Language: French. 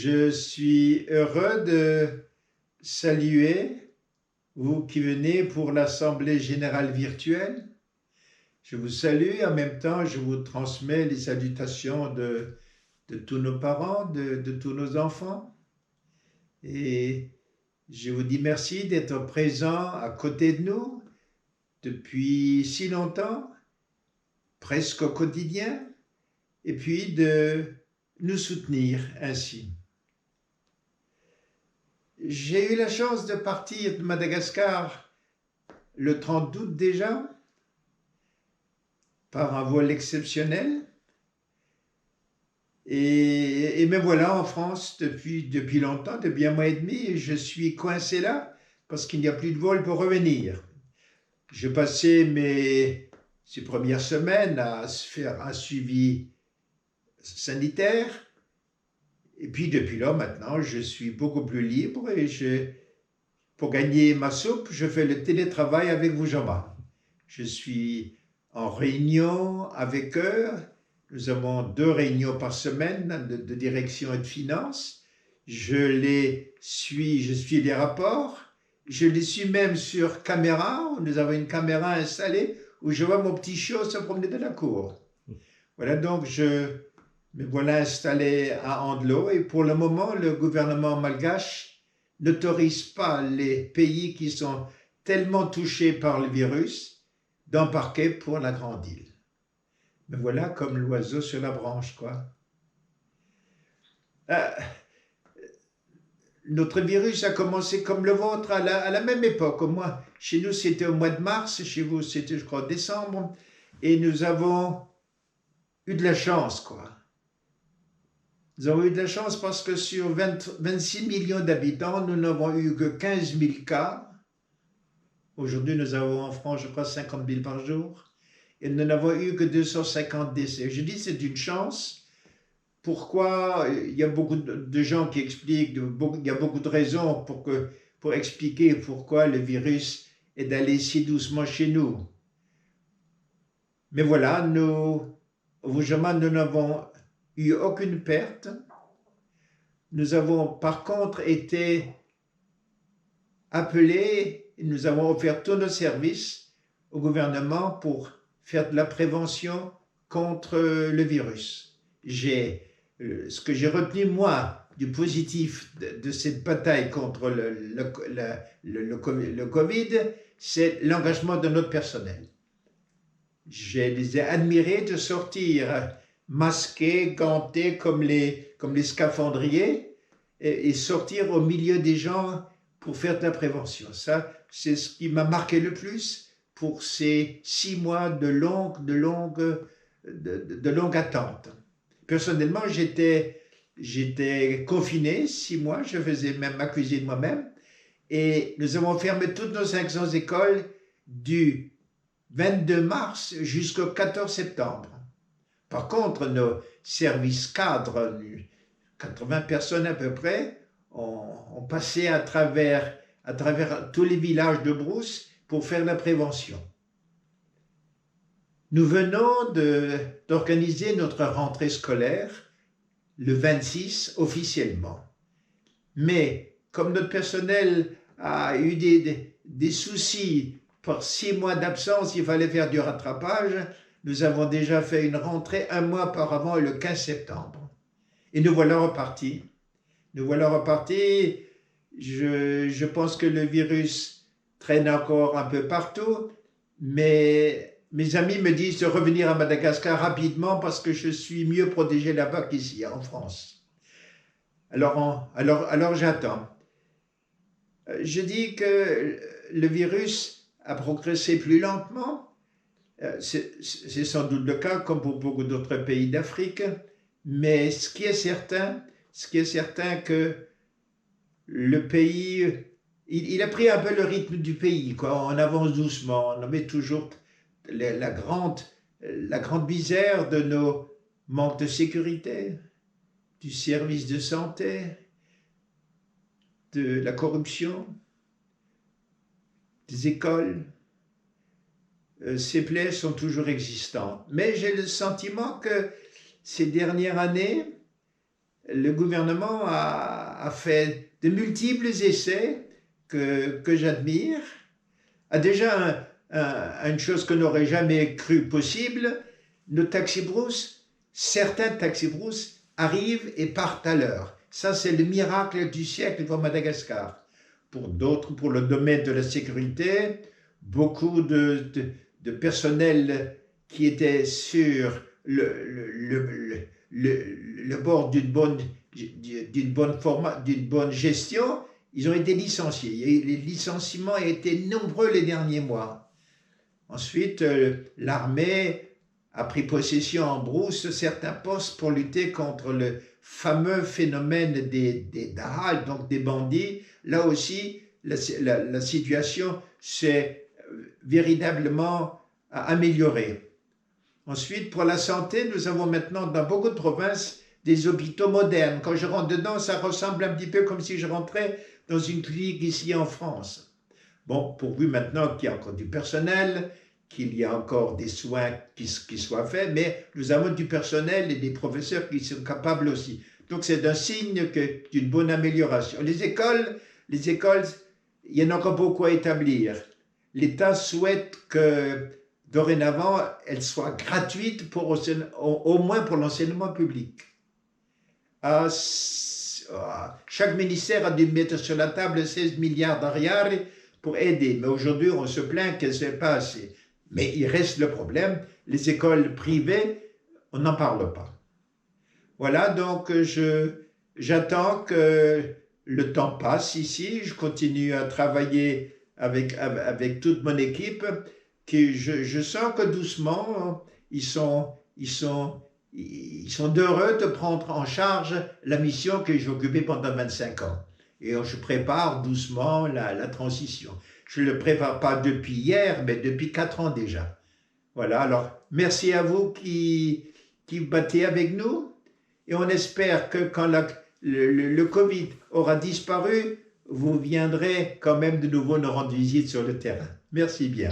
Je suis heureux de saluer vous qui venez pour l'Assemblée générale virtuelle. Je vous salue et en même temps je vous transmets les salutations de tous nos parents, de tous nos enfants. Et je vous dis merci d'être présents à côté de nous depuis si longtemps, presque au quotidien, et puis de nous soutenir ainsi. J'ai eu la chance de partir de Madagascar le 30 août déjà, par un vol exceptionnel. Et me voilà en France depuis longtemps, depuis un mois et demi, et je suis coincé là parce qu'il n'y a plus de vol pour revenir. Je passais ces premières semaines à se faire un suivi sanitaire, et puis depuis là maintenant je suis beaucoup plus libre et pour gagner ma soupe, je fais le télétravail avec vous, Jean-Marc. Je suis en réunion avec eux. Nous avons 2 réunions par semaine de direction et de finances. Je suis les rapports. Je les suis même sur caméra. Nous avons une caméra installée où je vois mon petit chiot se promener dans la cour. Voilà, donc me voilà installé à Andelo et pour le moment, le gouvernement malgache n'autorise pas les pays qui sont tellement touchés par le virus d'embarquer pour la grande île. Mais voilà, comme l'oiseau sur la branche, quoi. Notre virus a commencé comme le vôtre à la même époque. Moi, chez nous, c'était au mois de mars, chez vous, c'était, je crois, décembre, et nous avons eu de la chance, quoi. Nous avons eu de la chance parce que sur 26 millions d'habitants, nous n'avons eu que 15 000 cas. Aujourd'hui, nous avons en France, je crois, 50 000 par jour. Et nous n'avons eu que 250 décès. Je dis c'est une chance. Pourquoi? Il y a beaucoup de gens qui expliquent, il y a beaucoup de raisons pour expliquer pourquoi le virus est d'aller si doucement chez nous. Mais voilà, nous n'avons eu aucune perte. Nous avons par contre été appelés, nous avons offert tous nos services au gouvernement pour faire de la prévention contre le virus. Ce que j'ai retenu, moi, du positif de cette bataille contre le Covid, c'est l'engagement de notre personnel. Je les ai admirés de sortir masqués, gantés comme les scaphandriers et sortir au milieu des gens pour faire de la prévention. Ça, c'est ce qui m'a marqué le plus pour ces 6 mois de longue attente. Personnellement, j'étais confiné 6 mois, je faisais même ma cuisine moi-même, et nous avons fermé toutes nos 500 écoles du 22 mars jusqu'au 14 septembre. Par contre, nos services cadres, 80 personnes à peu près, ont passé à travers tous les villages de Brousse pour faire la prévention. Nous venons d'organiser notre rentrée scolaire le 26 officiellement. Mais comme notre personnel a eu des soucis par 6 mois d'absence, il fallait faire du rattrapage, nous avons déjà fait une rentrée 1 mois auparavant, le 15 septembre. Et nous voilà repartis. Je pense que le virus traîne encore un peu partout, mais mes amis me disent de revenir à Madagascar rapidement parce que je suis mieux protégé là-bas qu'ici, en France. Alors j'attends. Je dis que le virus a progressé plus lentement. C'est sans doute le cas, comme pour beaucoup d'autres pays d'Afrique, mais ce qui est certain que le pays, il a pris un peu le rythme du pays, quoi. On avance doucement, on met toujours la grande misère de nos manques de sécurité, du service de santé, de la corruption, des écoles. Ces plaies sont toujours existantes. Mais j'ai le sentiment que ces dernières années, le gouvernement a fait de multiples essais que j'admire, a déjà une chose qu'on n'aurait jamais cru possible, nos taxi-brousses, certains taxi-brousses arrivent et partent à l'heure. Ça, c'est le miracle du siècle pour Madagascar. Pour d'autres, pour le domaine de la sécurité, beaucoup de personnel qui était sur le bord d'une bonne gestion, ils ont été licenciés. Les licenciements ont été nombreux les derniers mois. Ensuite, l'armée a pris possession en brousse de certains postes pour lutter contre le fameux phénomène des dahals, donc des bandits. Là aussi, la situation s'est véritablement améliorée. Ensuite, pour la santé, nous avons maintenant dans beaucoup de provinces des hôpitaux modernes. Quand je rentre dedans, ça ressemble un petit peu comme si je rentrais dans une clinique ici en France. Bon, pourvu maintenant qu'il y a encore du personnel, qu'il y a encore des soins qui soient faits, mais nous avons du personnel et des professeurs qui sont capables aussi. Donc c'est un signe d'une bonne amélioration. Les écoles, il y en a encore beaucoup à établir. L'État souhaite que dorénavant, elles soient gratuites au moins pour l'enseignement public. Chaque ministère a dû mettre sur la table 16 milliards d'ariary pour aider, mais aujourd'hui on se plaint que ce n'est pas assez. Mais il reste le problème, les écoles privées, on n'en parle pas. Voilà, donc j'attends que le temps passe ici, je continue à travailler avec toute mon équipe, je sens que doucement, ils sont heureux de prendre en charge la mission que j'ai occupée pendant 25 ans. Et je prépare doucement la transition. Je ne le prépare pas depuis hier, mais depuis 4 ans déjà. Voilà, alors merci à vous qui battez avec nous. Et on espère que quand le Covid aura disparu, vous viendrez quand même de nouveau nous rendre visite sur le terrain. Merci bien.